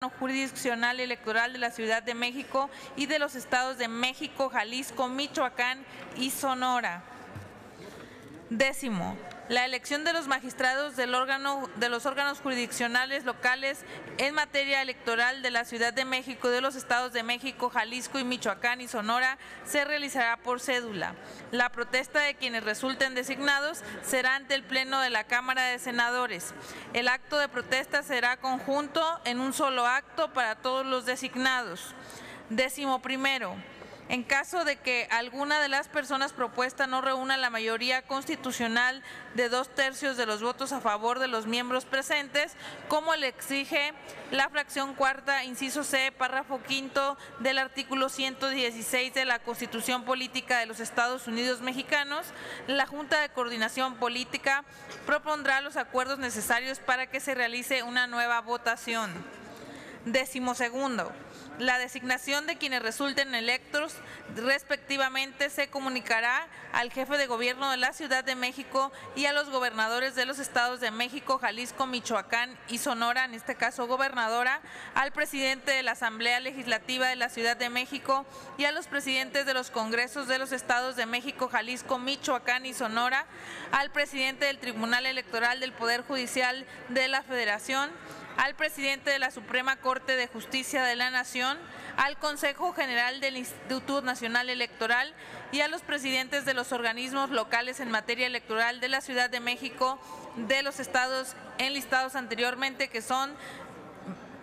jurisdiccional electoral de la Ciudad de México y de los estados de México, Jalisco, Michoacán y Sonora. 10º, la elección de los magistrados de los órganos jurisdiccionales locales en materia electoral de la Ciudad de México y de los estados de México, Jalisco y Michoacán y Sonora se realizará por cédula. La protesta de quienes resulten designados será ante el Pleno de la Cámara de Senadores. El acto de protesta será conjunto en un solo acto para todos los designados. 11º. En caso de que alguna de las personas propuestas no reúna la mayoría constitucional de 2/3 de los votos a favor de los miembros presentes, como le exige la fracción cuarta, inciso C, párrafo quinto del artículo 116 de la Constitución Política de los Estados Unidos Mexicanos, la Junta de Coordinación Política propondrá los acuerdos necesarios para que se realice una nueva votación. 12º. La designación de quienes resulten electos respectivamente se comunicará al jefe de gobierno de la Ciudad de México y a los gobernadores de los estados de México, Jalisco, Michoacán y Sonora, en este caso gobernadora, al presidente de la Asamblea Legislativa de la Ciudad de México y a los presidentes de los congresos de los estados de México, Jalisco, Michoacán y Sonora, al presidente del Tribunal Electoral del Poder Judicial de la Federación, al presidente de la Suprema Corte de Justicia de la Nación, al Consejo General del Instituto Nacional Electoral y a los presidentes de los organismos locales en materia electoral de la Ciudad de México, de los estados enlistados anteriormente, que son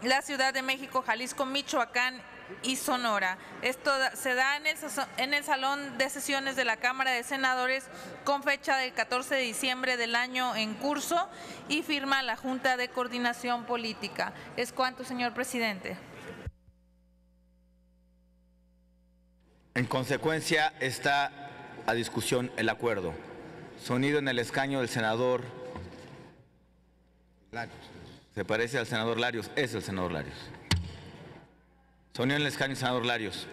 la Ciudad de México, Jalisco, Michoacán y Sonora. Esto se da en el Salón de Sesiones de la Cámara de Senadores con fecha del 14 de diciembre del año en curso y firma la Junta de Coordinación Política. Es cuanto, señor presidente. En consecuencia, está a discusión el acuerdo. Sonido en el escaño del senador Larios. ¿Se parece al senador Larios? Es el senador Larios. Sonido en el escaño, senador Larios.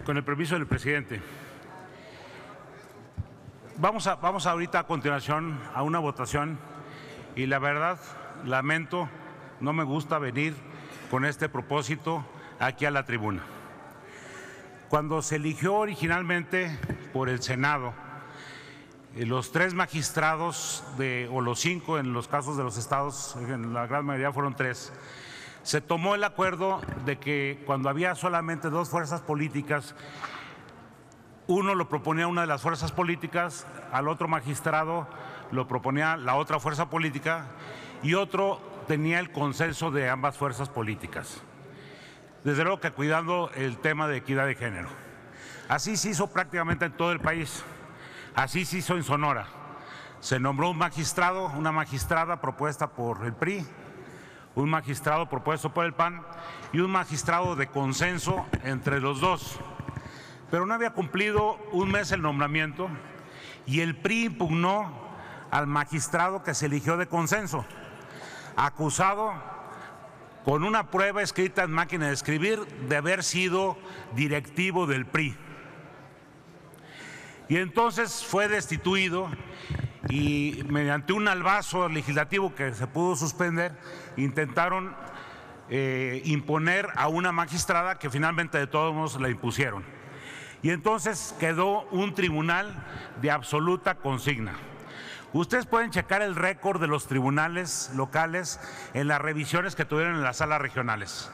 Con el permiso del presidente. Vamos ahorita a continuación a una votación y la verdad lamento, no me gusta venir con este propósito aquí a la tribuna. Cuando se eligió originalmente por el Senado, los 3 magistrados o los 5 en los casos de los estados, en la gran mayoría fueron 3, se tomó el acuerdo de que cuando había solamente 2 fuerzas políticas, uno lo proponía una de las fuerzas políticas, al otro magistrado lo proponía la otra fuerza política y otro tenía el consenso de ambas fuerzas políticas. Desde luego que cuidando el tema de equidad de género. Así se hizo prácticamente en todo el país, así se hizo en Sonora. Se nombró un magistrado, una magistrada propuesta por el PRI, un magistrado propuesto por el PAN y un magistrado de consenso entre los dos. Pero no había cumplido un mes el nombramiento y el PRI impugnó al magistrado que se eligió de consenso, acusado con una prueba escrita en máquina de escribir de haber sido directivo del PRI. Y entonces fue destituido y mediante un albazo legislativo que se pudo suspender, intentaron imponer a una magistrada que finalmente de todos modos la impusieron. Y entonces quedó un tribunal de absoluta consigna. Ustedes pueden checar el récord de los tribunales locales en las revisiones que tuvieron en las salas regionales.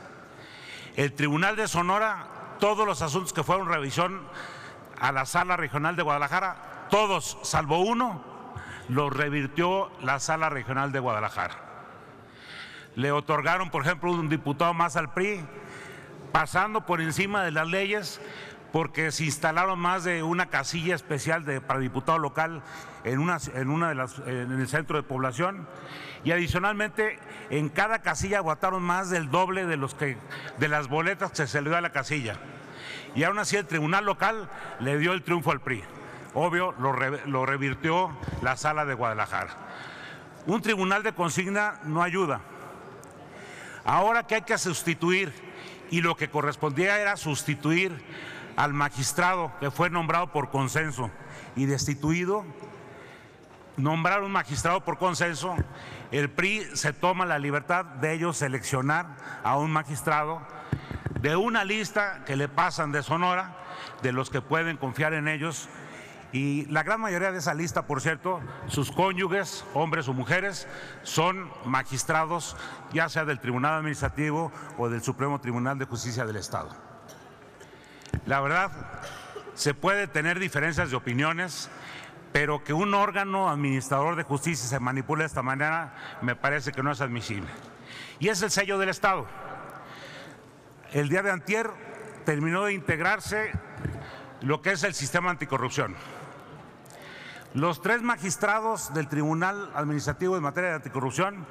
El Tribunal de Sonora, todos los asuntos que fueron revisión a la sala regional de Guadalajara, todos, salvo uno, los revirtió la sala regional de Guadalajara. Le otorgaron, por ejemplo, un diputado más al PRI, pasando por encima de las leyes, porque se instalaron más de una casilla especial para diputado local en el centro de población y adicionalmente en cada casilla votaron más del doble de las boletas que se le dio a la casilla. y aún así el tribunal local le dio el triunfo al PRI. Obvio, lo revirtió la Sala de Guadalajara. Un tribunal de consigna no ayuda. Ahora que hay que sustituir, y lo que correspondía era sustituir al magistrado que fue nombrado por consenso y destituido, nombrar un magistrado por consenso, el PRI se toma la libertad de ellos seleccionar a un magistrado de una lista que le pasan de Sonora, de los que pueden confiar en ellos, y la gran mayoría de esa lista, por cierto, sus cónyuges, hombres o mujeres, son magistrados, ya sea del Tribunal Administrativo o del Supremo Tribunal de Justicia del Estado. La verdad, se puede tener diferencias de opiniones, pero que un órgano administrador de justicia se manipule de esta manera me parece que no es admisible. Y es el sello del Estado. El día de antier terminó de integrarse lo que es el sistema anticorrupción. Los 3 magistrados del Tribunal Administrativo en materia de anticorrupción,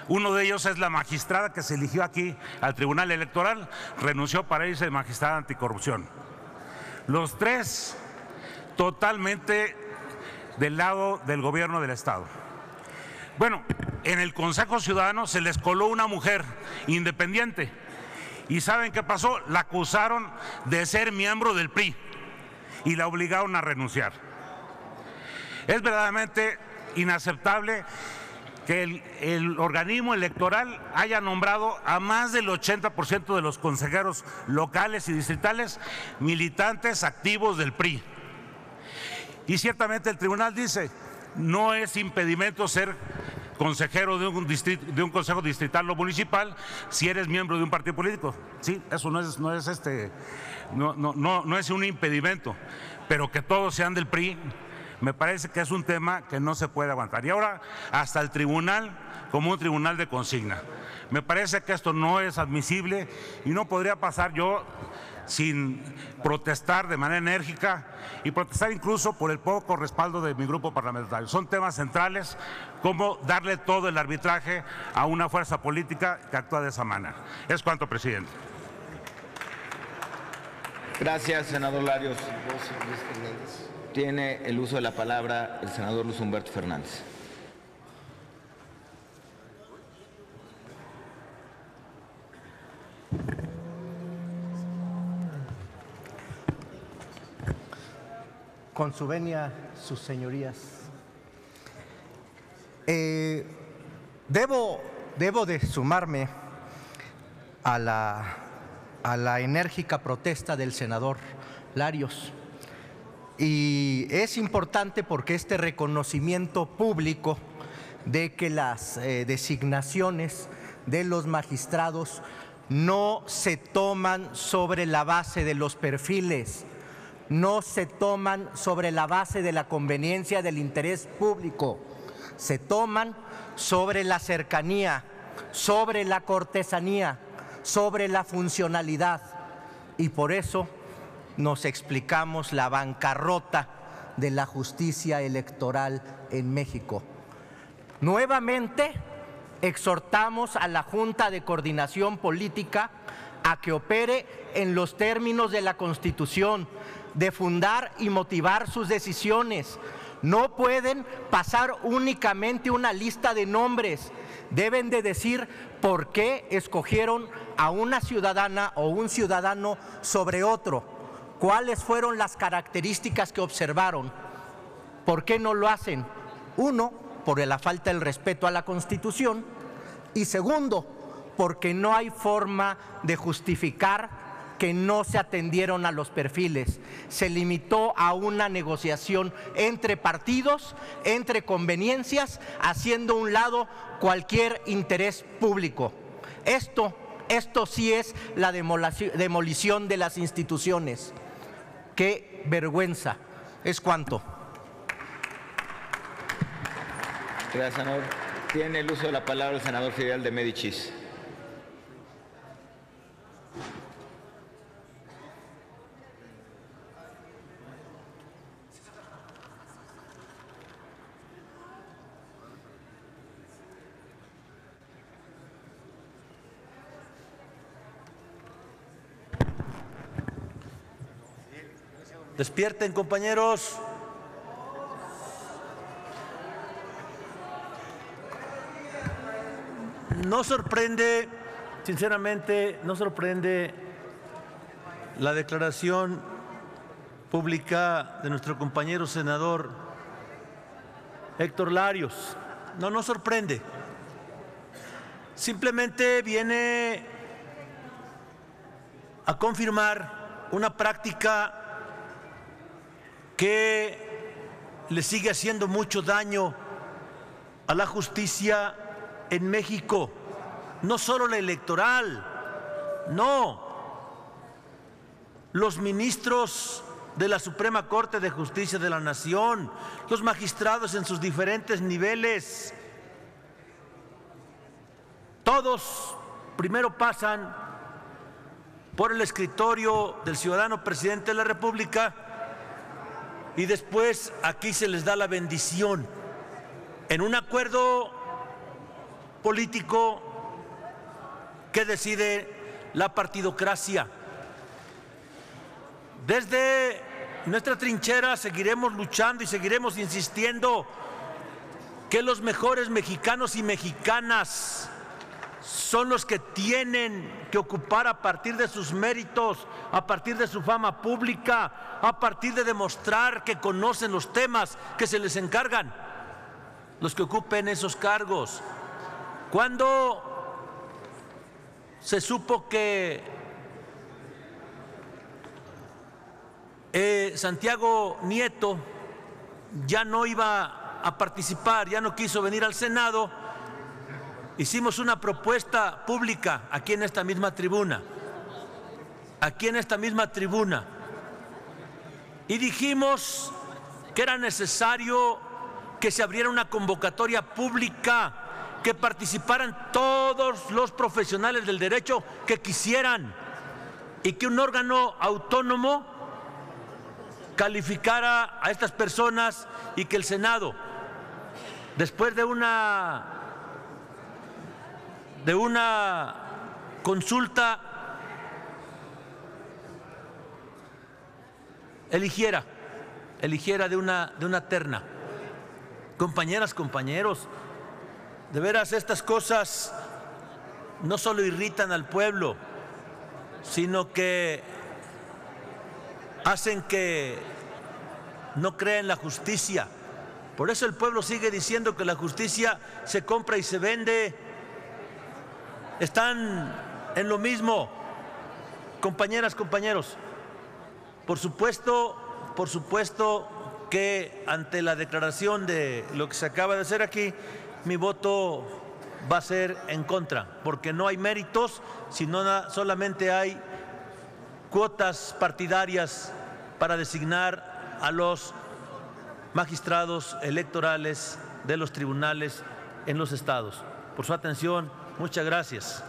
uno de ellos es la magistrada que se eligió aquí al Tribunal Electoral, renunció para irse de magistrada anticorrupción. Los 3 totalmente del lado del gobierno del Estado. Bueno, en el Consejo Ciudadano se les coló una mujer independiente. ¿Y saben qué pasó? La acusaron de ser miembro del PRI y la obligaron a renunciar. Es verdaderamente inaceptable que el organismo electoral haya nombrado a más del 80% de los consejeros locales y distritales militantes activos del PRI. Y ciertamente el tribunal dice, no es impedimento ser consejero de un consejo distrital o municipal si eres miembro de un partido político. Sí, eso no es un impedimento, pero que todos sean del PRI, me parece que es un tema que no se puede aguantar. Y ahora hasta el tribunal como un tribunal de consigna. Me parece que esto no es admisible y no podría pasar yo sin protestar de manera enérgica y protestar incluso por el poco respaldo de mi grupo parlamentario. Son temas centrales, como darle todo el arbitraje a una fuerza política que actúa de esa manera. Es cuanto, presidente. Gracias, senador Larios. Tiene el uso de la palabra el senador Luis Humberto Fernández. Con su venia, sus señorías. Debo de sumarme a la enérgica protesta del senador Larios. Y es importante porque este reconocimiento público de que las designaciones de los magistrados no se toman sobre la base de los perfiles, no se toman sobre la base de la conveniencia del interés público, se toman sobre la cercanía, sobre la cortesanía, sobre la funcionalidad. Y por eso nos explicamos la bancarrota de la justicia electoral en México. Nuevamente exhortamos a la Junta de Coordinación Política a que opere en los términos de la Constitución, de fundar y motivar sus decisiones. No pueden pasar únicamente una lista de nombres, deben de decir por qué escogieron a una ciudadana o un ciudadano sobre otro, cuáles fueron las características que observaron, por qué no lo hacen. Uno, por la falta del respeto a la Constitución, y segundo, porque no hay forma de justificar que no se atendieron a los perfiles. Se limitó a una negociación entre partidos, entre conveniencias, haciendo a un lado cualquier interés público. Esto sí es la demolición de las instituciones. ¡Qué vergüenza! Es cuanto. Gracias, senador. Tiene el uso de la palabra el senador Fidel de Médicis. Despierten, compañeros. No sorprende, sinceramente, no sorprende la declaración pública de nuestro compañero senador Héctor Larios. No sorprende. Simplemente viene a confirmar una práctica que le sigue haciendo mucho daño a la justicia en México, no solo la electoral, no. Los ministros de la Suprema Corte de Justicia de la Nación, los magistrados en sus diferentes niveles, todos primero pasan por el escritorio del ciudadano presidente de la República y después aquí se les da la bendición en un acuerdo político que decide la partidocracia. Desde nuestra trinchera seguiremos luchando y seguiremos insistiendo que los mejores mexicanos y mexicanas son los que tienen que ocupar a partir de sus méritos, a partir de su fama pública, a partir de demostrar que conocen los temas que se les encargan, los que ocupen esos cargos. Cuando se supo que Santiago Nieto ya no iba a participar, ya no quiso venir al Senado, hicimos una propuesta pública aquí en esta misma tribuna, y dijimos que era necesario que se abriera una convocatoria pública, que participaran todos los profesionales del derecho que quisieran y que un órgano autónomo calificara a estas personas y que el Senado, después de una consulta, eligiera de una terna. Compañeras, compañeros, de veras estas cosas no solo irritan al pueblo, sino que hacen que no crea en la justicia. Por eso el pueblo sigue diciendo que la justicia se compra y se vende. Están en lo mismo, compañeras, compañeros. Por supuesto que ante la declaración de lo que se acaba de hacer aquí, mi voto va a ser en contra, porque no hay méritos, sino solamente hay cuotas partidarias para designar a los magistrados electorales de los tribunales en los estados. Por su atención, muchas gracias.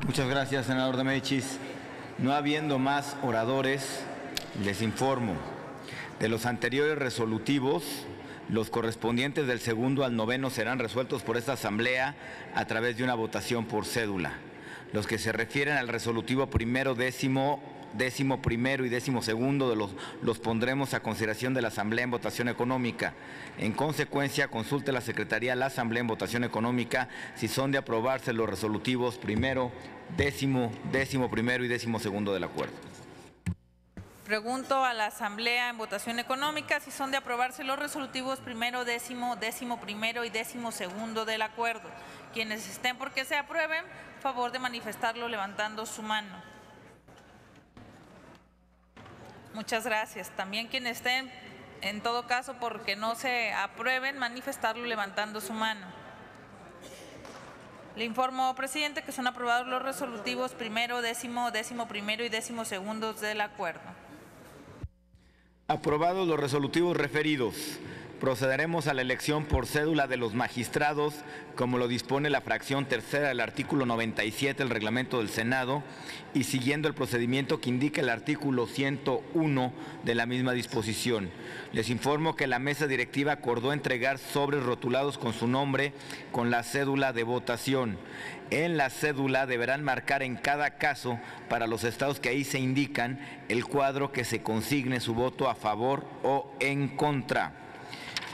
Muchas gracias, senador de Médicis. No habiendo más oradores, les informo de los anteriores resolutivos. Los correspondientes del segundo al noveno serán resueltos por esta Asamblea a través de una votación por cédula. Los que se refieren al resolutivo primero, décimo primero y décimo segundo los pondremos a consideración de la Asamblea en votación económica. En consecuencia, consulte la Secretaría la Asamblea en votación económica si son de aprobarse los resolutivos primero, décimo primero y décimo segundo del acuerdo. Pregunto a la Asamblea en votación económica si son de aprobarse los resolutivos primero, décimo primero y décimo segundo del acuerdo. Quienes estén por que se aprueben, favor de manifestarlo levantando su mano. Muchas gracias. También quienes estén, en todo caso, porque no se aprueben, manifestarlo levantando su mano. Le informo, presidente, que son aprobados los resolutivos primero, décimo primero y décimo segundos del acuerdo. Aprobados los resolutivos referidos. procederemos a la elección por cédula de los magistrados, como lo dispone la fracción tercera del artículo 97 del reglamento del Senado, y siguiendo el procedimiento que indica el artículo 101 de la misma disposición. Les informo que la mesa directiva acordó entregar sobres rotulados con su nombre con la cédula de votación. En la cédula deberán marcar en cada caso, para los estados que ahí se indican, el cuadro que se consigne su voto a favor o en contra.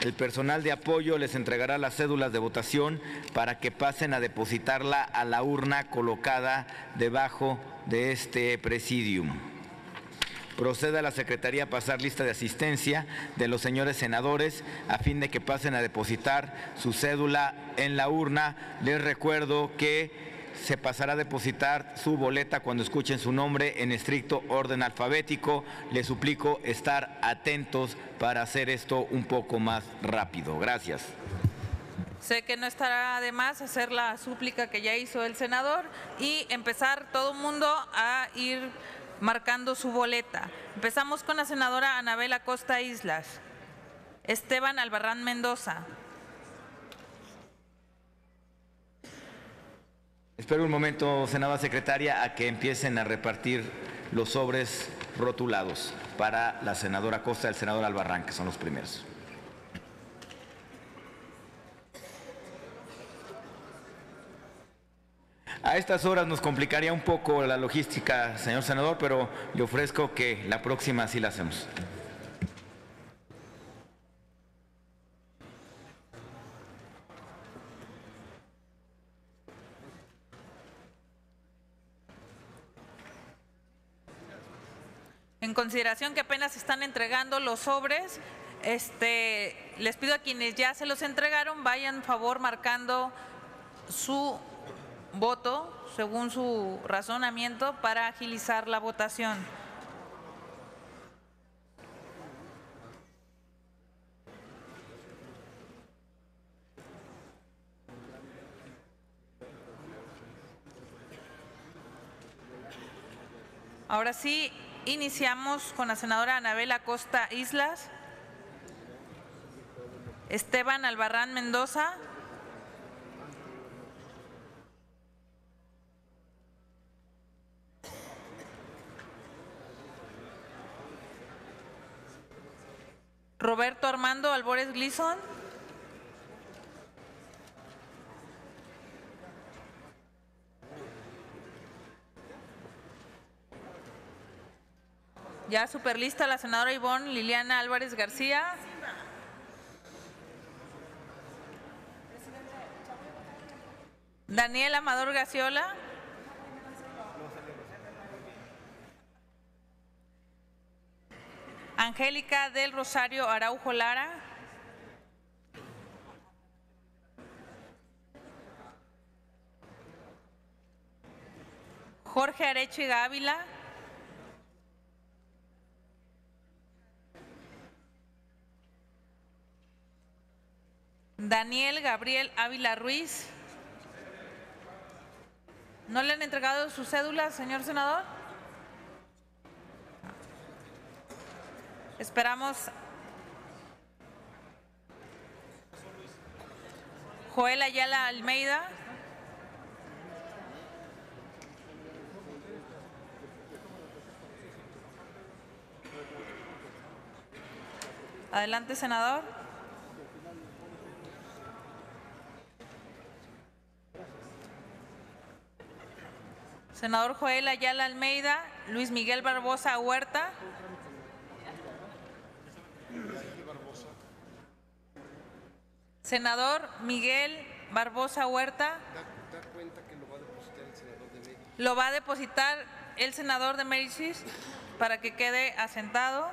El personal de apoyo les entregará las cédulas de votación para que pasen a depositarla a la urna colocada debajo de este presidium. Proceda a la Secretaría a pasar lista de asistencia de los señores senadores a fin de que pasen a depositar su cédula en la urna. Les recuerdo que se pasará a depositar su boleta cuando escuchen su nombre en estricto orden alfabético. Les suplico estar atentos para hacer esto un poco más rápido. Gracias. Sé que no estará de más hacer la súplica que ya hizo el senador y empezar todo el mundo a ir marcando su boleta. Empezamos con la senadora Anabel Acosta Islas. Esteban Albarrán Mendoza. Espero un momento, senadora secretaria, a que empiecen a repartir los sobres rotulados para la senadora Acosta y el senador Albarrán, que son los primeros. A estas horas nos complicaría un poco la logística, señor senador, pero le ofrezco que la próxima sí la hacemos. En consideración que apenas están entregando los sobres, les pido a quienes ya se los entregaron, vayan favor marcando su voto según su razonamiento para agilizar la votación. Ahora sí, iniciamos con la senadora Anabel Acosta Islas. Esteban Albarrán Mendoza. Roberto Armando Albores Gleason. Ya superlista la senadora Ivonne Liliana Álvarez García. Daniel Amador Gaciola. Angélica del Rosario Araujo Lara. Jorge Arechiga Ávila. Daniel Gabriel Ávila Ruiz. ¿No le han entregado su cédula, señor senador? Esperamos. Joel Ayala Almeida. Adelante, senador. Senador Joel Ayala Almeida, Luis Miguel Barbosa Huerta. Senador Miguel Barbosa Huerta. Da cuenta que lo va a depositar el senador de México. Lo va a depositar el senador de México para que quede asentado.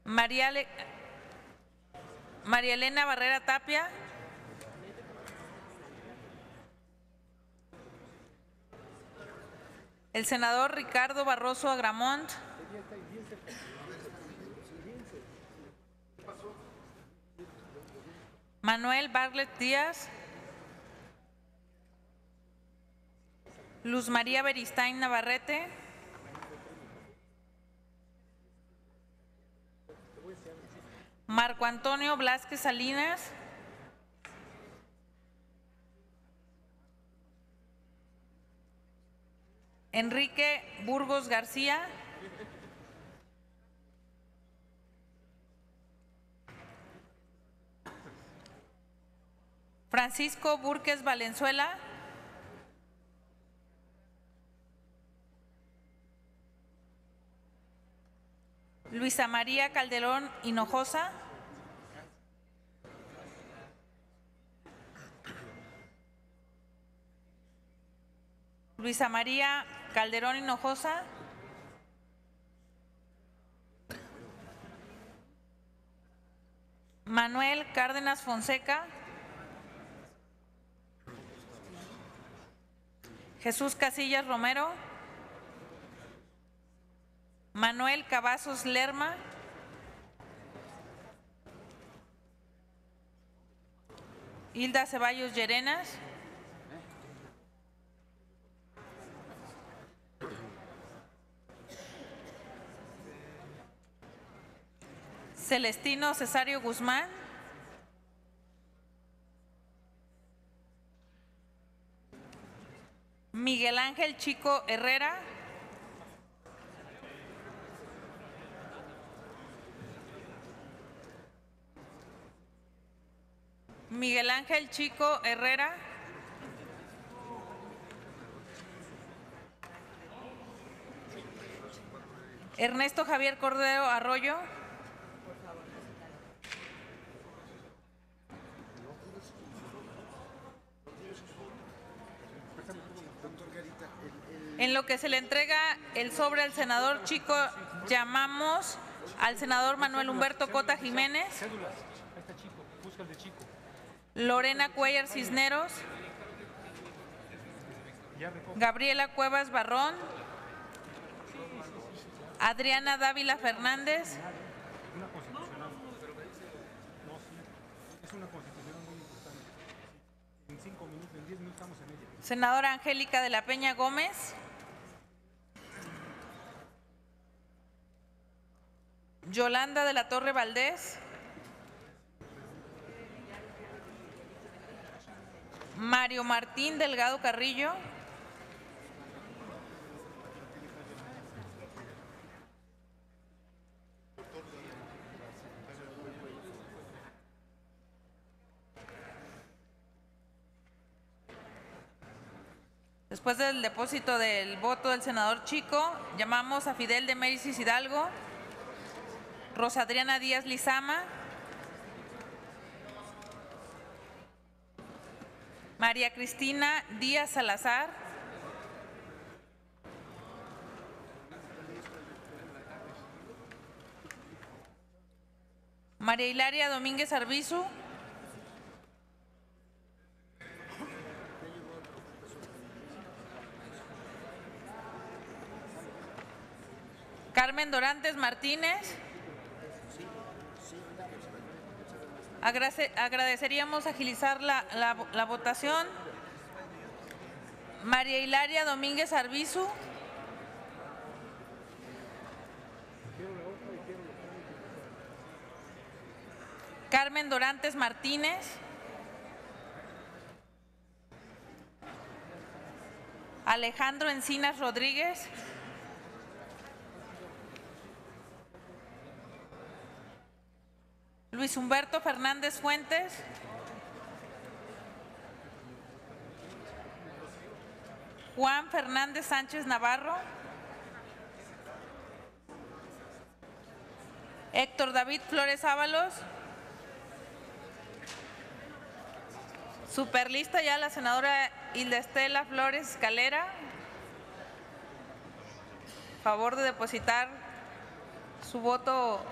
María Elena Barrera Tapia. El senador Ricardo Barroso Agramont. Manuel Barlet Díaz. Luz María Beristain Navarrete. Marco Antonio Blasquez Salinas. Enrique Burgos García. Francisco Burques Valenzuela. Luisa María Calderón Hinojosa. Luisa María Calderón Hinojosa. Manuel Cárdenas Fonseca. Jesús Casillas Romero. Manuel Cavazos Lerma. Hilda Ceballos Llerenas. Celestino Cesario Guzmán. Miguel Ángel Chico Herrera. Miguel Ángel Chico Herrera. Ernesto Javier Cordero Arroyo. En lo que se le entrega el sobre al senador Chico, llamamos al senador Manuel Humberto Cota Jiménez. Lorena Cuellar Cisneros. Gabriela Cuevas Barrón. Adriana Dávila Fernández. Senadora Angélica de la Peña Gómez. Yolanda de la Torre Valdés. Mario Martín Delgado Carrillo. Después del depósito del voto del senador Chico, llamamos a Fidel de Médicis Hidalgo, Rosa Adriana Díaz Lizama, María Cristina Díaz Salazar, María Hilaria Domínguez Arbizu, Carmen Dorantes Martínez. Agradeceríamos agilizar la votación. María Hilaria Domínguez Arbizu. Carmen Dorantes Martínez. Alejandro Encinas Rodríguez. Luis Humberto Fernández Fuentes. Juan Fernández Sánchez Navarro. Héctor David Flores Ábalos. Superlista ya la senadora Hilda Estela Flores Escalera. Favor de depositar su voto.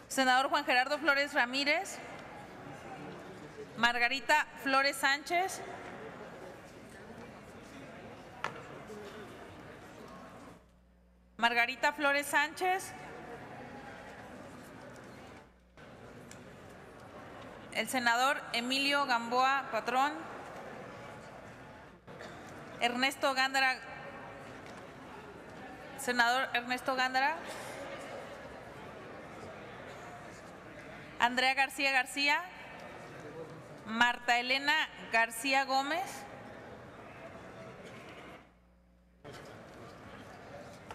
Senador Juan Gerardo Flores Ramírez. Margarita Flores Sánchez. Margarita Flores Sánchez. El senador Emilio Gamboa Patrón. Ernesto Gándara Senador Ernesto Gándara. Andrea García García. Marta Elena García Gómez.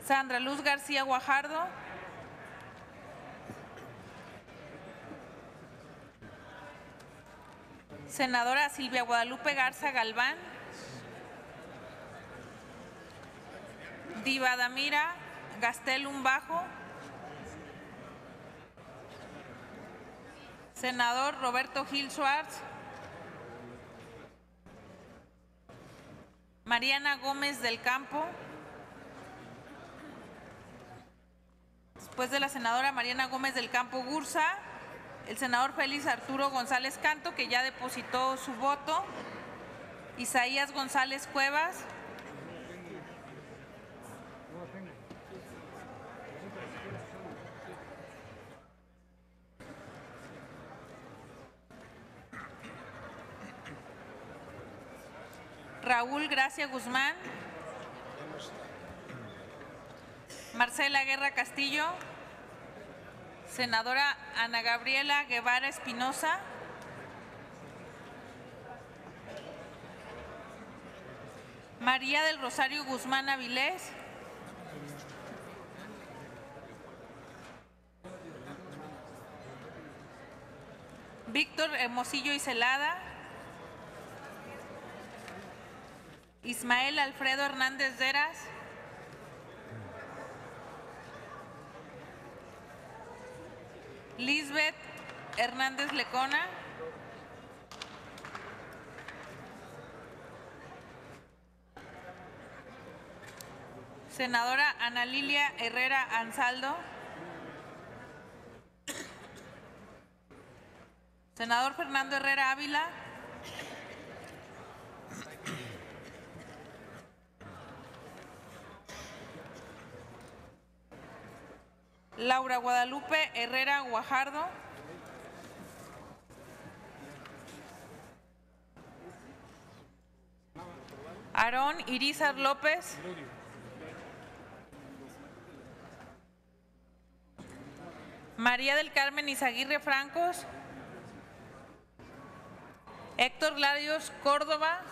Sandra Luz García Guajardo. Senadora Silvia Guadalupe Garza Galván. Diva Damira Gastelum Bajo. Senador Roberto Gil Schwartz. Mariana Gómez del Campo. Después de la senadora Mariana Gómez del Campo Gursa, el senador Félix Arturo González Canto, que ya depositó su voto. Isaías González Cuevas. Raúl Gracia Guzmán. Marcela Guerra Castillo. Senadora Ana Gabriela Guevara Espinosa. María del Rosario Guzmán Avilés. Víctor Hermosillo y Celada. Ismael Alfredo Hernández Deras. Lisbeth Hernández Lecona. Senadora Ana Lilia Herrera Ansaldo. Senador Fernando Herrera Ávila. Laura Guadalupe Herrera Guajardo. Aarón Irizar López. María del Carmen Izaguirre Francos. Héctor Larios Córdoba.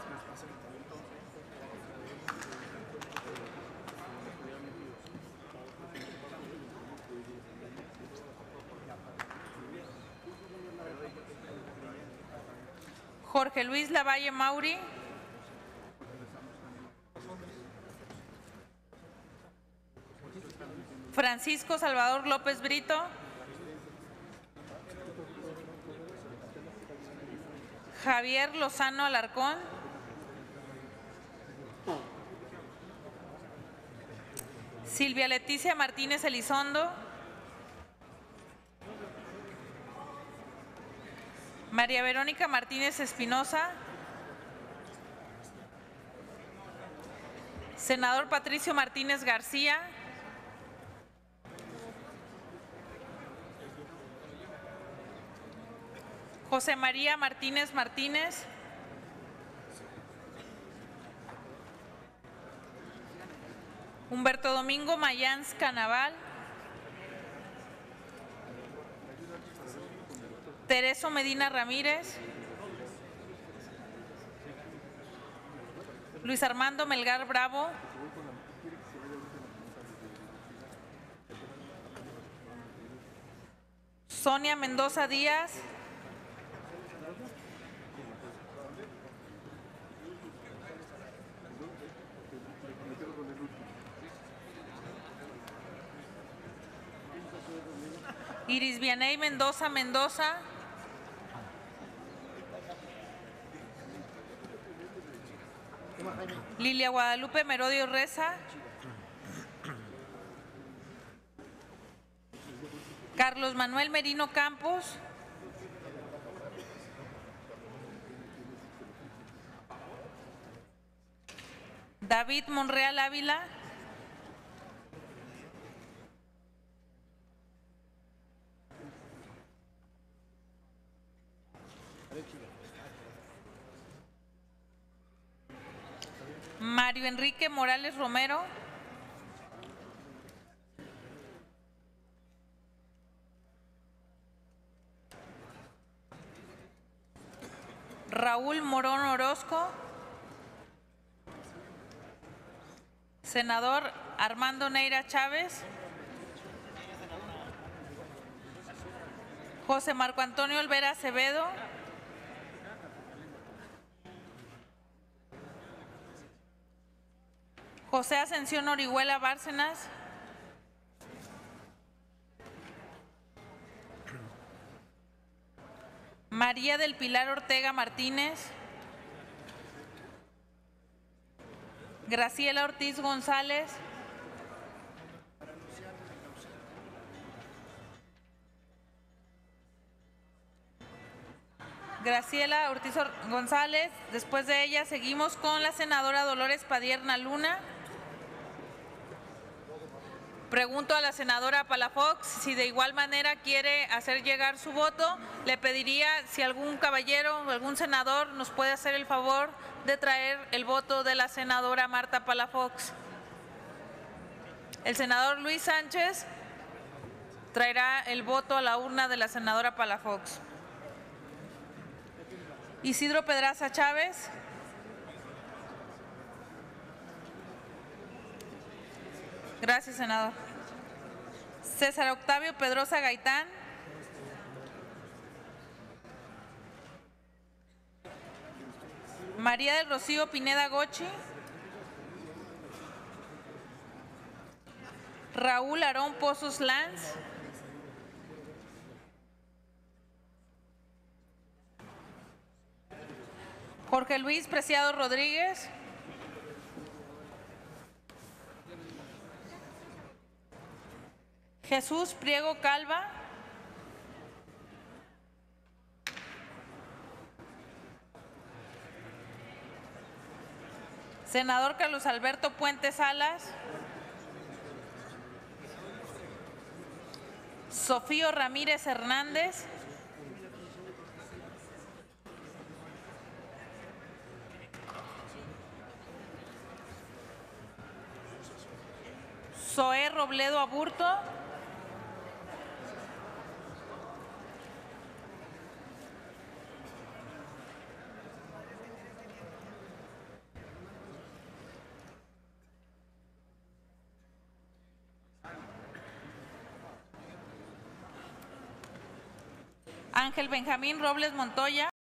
Jorge Luis Lavalle Mauri. Francisco Salvador López Brito. Javier Lozano Alarcón. Silvia Leticia Martínez Elizondo. María Verónica Martínez Espinosa. Senador Patricio Martínez García. José María Martínez Martínez. Humberto Domingo Mayans Canaval. Tereso Medina Ramírez. Luis Armando Melgar Bravo. Sonia Mendoza Díaz. Iris Vianey Mendoza Mendoza. Lilia Guadalupe Merodio Reza. Carlos Manuel Merino Campos. David Monreal Ávila. Mario Enrique Morales Romero. Raúl Morón Orozco. Senador Armando Neira Chávez. José Marco Antonio Olvera Acevedo. José Ascensión Orihuela Bárcenas. María del Pilar Ortega Martínez. Graciela Ortiz González. Graciela Ortiz González. Después de ella seguimos con la senadora Dolores Padierna Luna. Pregunto a la senadora Palafox si de igual manera quiere hacer llegar su voto. Le pediría si algún caballero o algún senador nos puede hacer el favor de traer el voto de la senadora Marta Palafox. El senador Luis Sánchez traerá el voto a la urna de la senadora Palafox. Isidro Pedraza Chávez. Gracias, senador. César Octavio Pedrosa Gaitán. María del Rocío Pineda Gochi. Raúl Aarón Pozos Lanz. Jorge Luis Preciado Rodríguez. Jesús Priego Calva. Senador Carlos Alberto Puente Salas. Sofío Ramírez Hernández. Zoé Robledo Aburto. Ángel Benjamín Robles Montoya.